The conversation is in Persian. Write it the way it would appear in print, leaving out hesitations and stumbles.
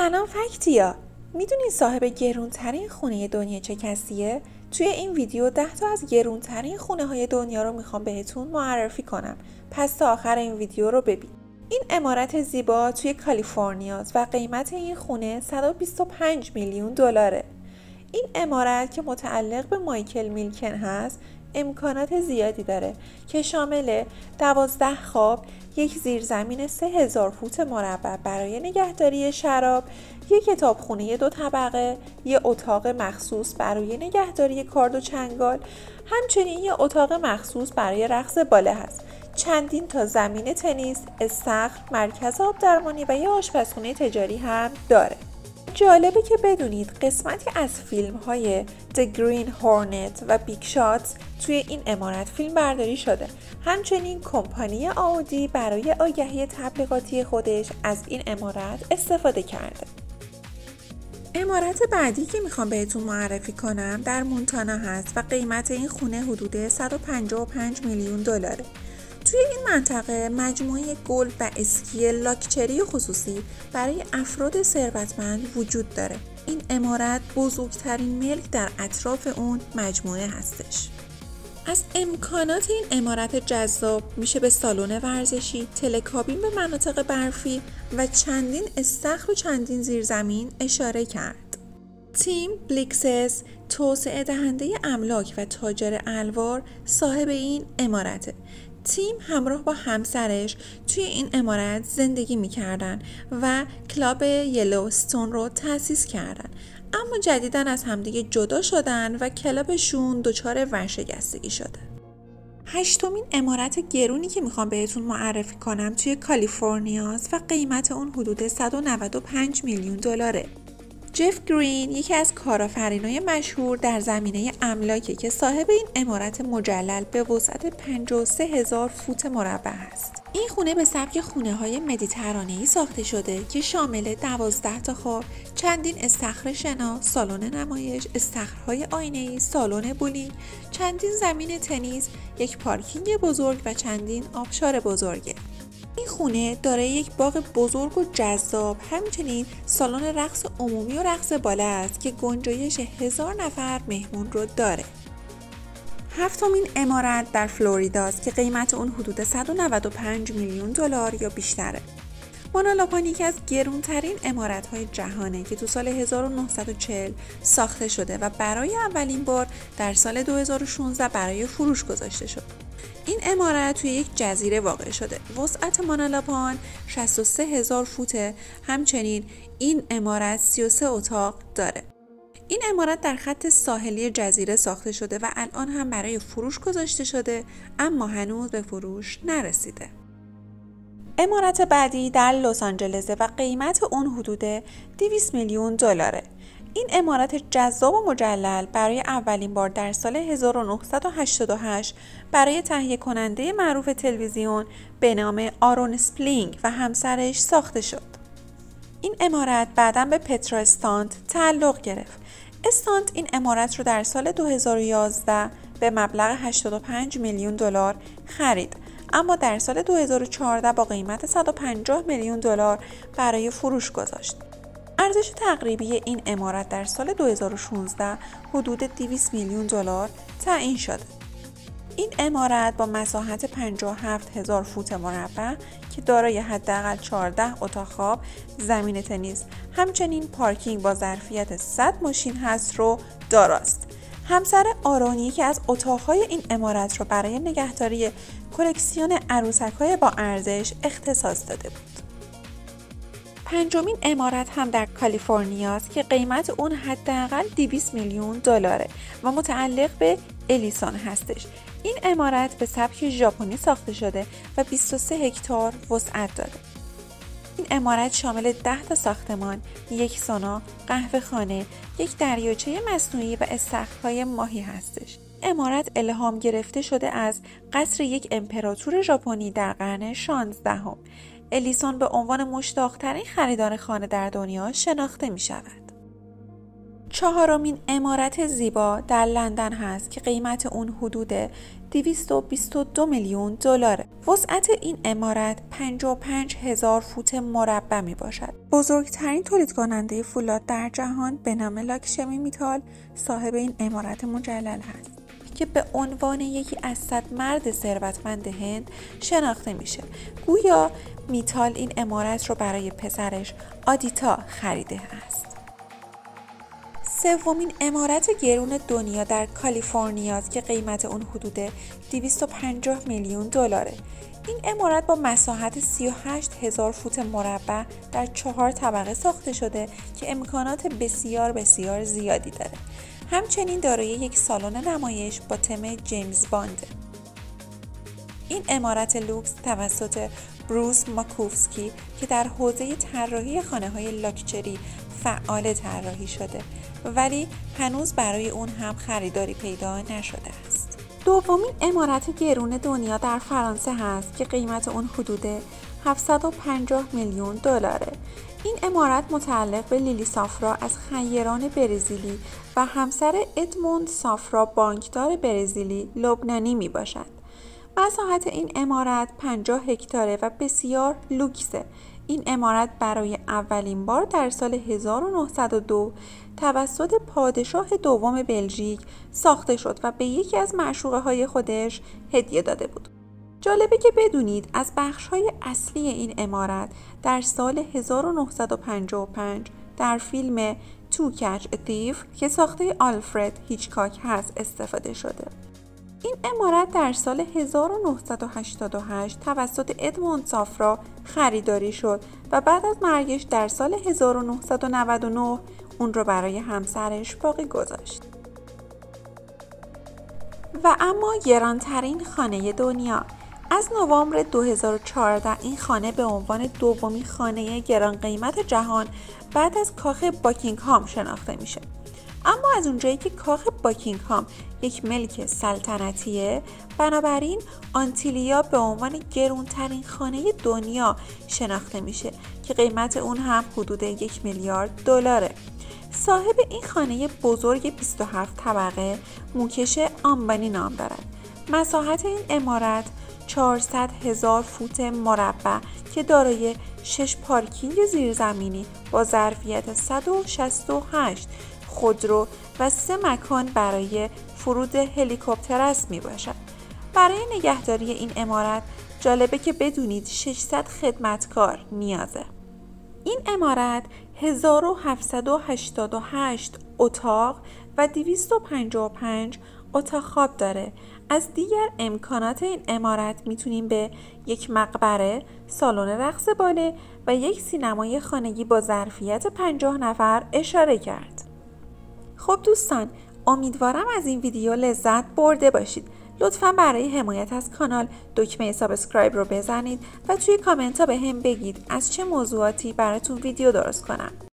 سلام فکتیا. میدونین صاحب گرونترین خونه دنیا چه کسیه؟ توی این ویدیو 10 تا از گرونترین خونه های دنیا رو میخوام بهتون معرفی کنم. پس تا آخر این ویدیو رو ببین. این عمارت زیبا توی کالیفرنیاست و قیمت این خونه 125 میلیون دلاره. این عمارت که متعلق به مایکل میلکن هست امکانات زیادی داره که شامل 12 خواب، یک زیرزمین 3000 فوت مربع برای نگهداری شراب، یک کتابخونه 2 طبقه، یک اتاق مخصوص برای نگهداری کارد و چنگال، همچنین یک اتاق مخصوص برای رقص باله هست. چندین تا زمین تنیس، استخر، مرکز آب درمانی و یک آشپزخونه تجاری هم داره. جالبه که بدونید قسمتی از فیلم های The Green Hornet و Big Shots توی این عمارت فیلم برداری شده. همچنین کمپانی آودی برای آگهی تبلیغاتی خودش از این عمارت استفاده کرده. عمارت بعدی که میخوام بهتون معرفی کنم در مونتانا هست و قیمت این خونه حدود 155 میلیون دلاره. توی این منطقه مجموعه گلف و اسکی لاکچری خصوصی برای افراد ثروتمند وجود داره. این عمارت بزرگترین ملک در اطراف اون مجموعه هستش. از امکانات این عمارت جذاب میشه به سالن ورزشی، تلکابین به مناطق برفی و چندین استخر و چندین زیرزمین اشاره کرد. تیم بلیکسس توسعه دهنده املاک و تاجر الوار صاحب این عمارته. تیم همراه با همسرش توی این عمارت زندگی میکردن و کلاب یلوستون رو تأسیس کردن، اما جدیداً از همدیگه جدا شدن و کلابشون دچار ورشکستگی شده. 8مین عمارت گرونی که میخوام بهتون معرفی کنم توی کالیفرنیاست و قیمت اون حدود 195 میلیون دلاره. جف گرین یکی از کارآفرینای مشهور در زمینه املاکه که صاحب این عمارت مجلل به وسعت 53,000 فوت مربع است. این خونه به سبک خونه‌های مدیترانه‌ای ساخته شده که شامل 12 تا خواب، چندین استخر شنا، سالن نمایش، استخرهای آینه‌ای، سالن بولینگ، چندین زمین تنیس، یک پارکینگ بزرگ و چندین آبشار بزرگه. این خونه دارای یک باغ بزرگ و جذاب، همچنین سالن رقص عمومی و رقص باله است که گنجایش 1000 نفر مهمون رو داره. 7مین عمارت در فلوریداست که قیمت اون حدود 195 میلیون دلار یا بیشتره. مونالاپان یکی از گرونترین عمارت‌های جهانه که تو سال 1940 ساخته شده و برای اولین بار در سال 2016 برای فروش گذاشته شد. این عمارت توی یک جزیره واقع شده. وسعت مونالاپان 63,000 فوته. همچنین این عمارت 33 اتاق داره. این عمارت در خط ساحلی جزیره ساخته شده و الان هم برای فروش گذاشته شده، اما هنوز به فروش نرسیده. عمارت بعدی در لس آنجلسه و قیمت اون حدود 200 میلیون دلاره. این عمارت جذاب و مجلل برای اولین بار در سال 1988 برای تهیه کننده معروف تلویزیون به نام آرون اسپلینگ و همسرش ساخته شد. این عمارت بعداً به پترا استانت تعلق گرفت. استانت این عمارت رو در سال 2011 به مبلغ 85 میلیون دلار خرید، اما در سال 2014 با قیمت 150 میلیون دلار برای فروش گذاشت. ارزش تقریبی این عمارت در سال 2016 حدود 200 میلیون دلار تعیین شده. این عمارت با مساحت 57,000 فوت مربع که دارای حداقل 14 اتاق خواب، زمین تنیس، همچنین پارکینگ با ظرفیت 100 ماشین هست رو داراست. همسر آرونی که از اتاقهای این عمارت رو برای نگهداری کلکسیون عروسک‌های با ارزش اختصاص داده بود. 5مین عمارت هم در کالیفرنیاست که قیمت اون حداقل 200 میلیون دلاره و متعلق به الیسون هستش. این عمارت به سبک ژاپنی ساخته شده و 23 هکتار وسعت داره. این عمارت شامل 10 تا ساختمان، یک سونا، قهوه خانه، یک دریاچه مصنوعی و استخرهای ماهی هستش. عمارت الهام گرفته شده از قصر یک امپراتور ژاپنی در قرن 16. الیسون به عنوان مشتاق‌ترین خریدار خانه در دنیا شناخته می شود. 4مین عمارت زیبا در لندن هست که قیمت اون حدود 222 میلیون دلاره. وسعت این عمارت 55,000 فوت مربع می باشد. بزرگترین تولید کننده فولاد در جهان به نام لاکشمی میتال صاحب این عمارت مجلل هست که به عنوان یکی از 100 مرد ثروتمند هند شناخته میشه. گویا میتال این عمارت رو برای پسرش آدیتا خریده است. 3مین عمارت گرون دنیا در کالیفرنیا است که قیمت اون حدود 250 میلیون دلاره. این عمارت با مساحت 38,000 فوت مربع در 4 طبقه ساخته شده که امکانات بسیار بسیار زیادی داره. همچنین دارای یک سالن نمایش با تم جیمز بانده. این عمارت لوکس توسط بروس ماکوفسکی که در حوزه طراحی خانه‌های لاکچری فعال طراحی شده ولی هنوز برای اون هم خریداری پیدا نشده است. 2مین عمارت گرون دنیا در فرانسه هست که قیمت اون حدود 750 میلیون دلاره. این عمارت متعلق به لیلی سافرا از خیران برزیلی و همسر ادموند سافرا بانکدار برزیلی لبنانی می باشد. مساحت این عمارت 50 هکتاره و بسیار لوکسه. این عمارت برای اولین بار در سال 1902 توسط پادشاه دوم بلژیک ساخته شد و به یکی از معشوقه های خودش هدیه داده بود. جالبه که بدونید از بخش‌های اصلی این عمارت در سال 1955 در فیلم تو کچ ا تیف که ساخته آلفرد هیچکاک هست استفاده شده. این عمارت در سال 1988 توسط ادموند سافرا خریداری شد و بعد از مرگش در سال 1999 اون رو برای همسرش باقی گذاشت. و اما گرانترین خانه دنیا. از نوامبر 2014 این خانه به عنوان 2مین خانه گران قیمت جهان بعد از کاخ باکینگهام شناخته میشه. اما از اونجایی که کاخ باکینگهام یک ملک سلطنتیه، بنابراین آنتیلیا به عنوان گرانترین خانه دنیا شناخته میشه که قیمت اون هم حدود 1 میلیارد دلاره. صاحب این خانه بزرگ 27 طبقه موکش آمبانی نام دارد. مساحت این عمارت 400,000 فوت مربع که دارای 6 پارکینگ زیرزمینی با ظرفیت 168 خودرو و 3 مکان برای فرود هلیکوپتر است می باشد. برای نگهداری این عمارت جالبه که بدونید 600 خدمتکار نیازه. این عمارت 1788 اتاق و 255 اتاق خواب داره. از دیگر امکانات این عمارت میتونیم به یک مقبره، سالن رقص باله و یک سینمای خانگی با ظرفیت 50 نفر اشاره کرد. خب دوستان، امیدوارم از این ویدیو لذت برده باشید. لطفاً برای حمایت از کانال دکمه سابسکرایب رو بزنید و توی کامنت ها به هم بگید از چه موضوعاتی براتون ویدیو درست کنم.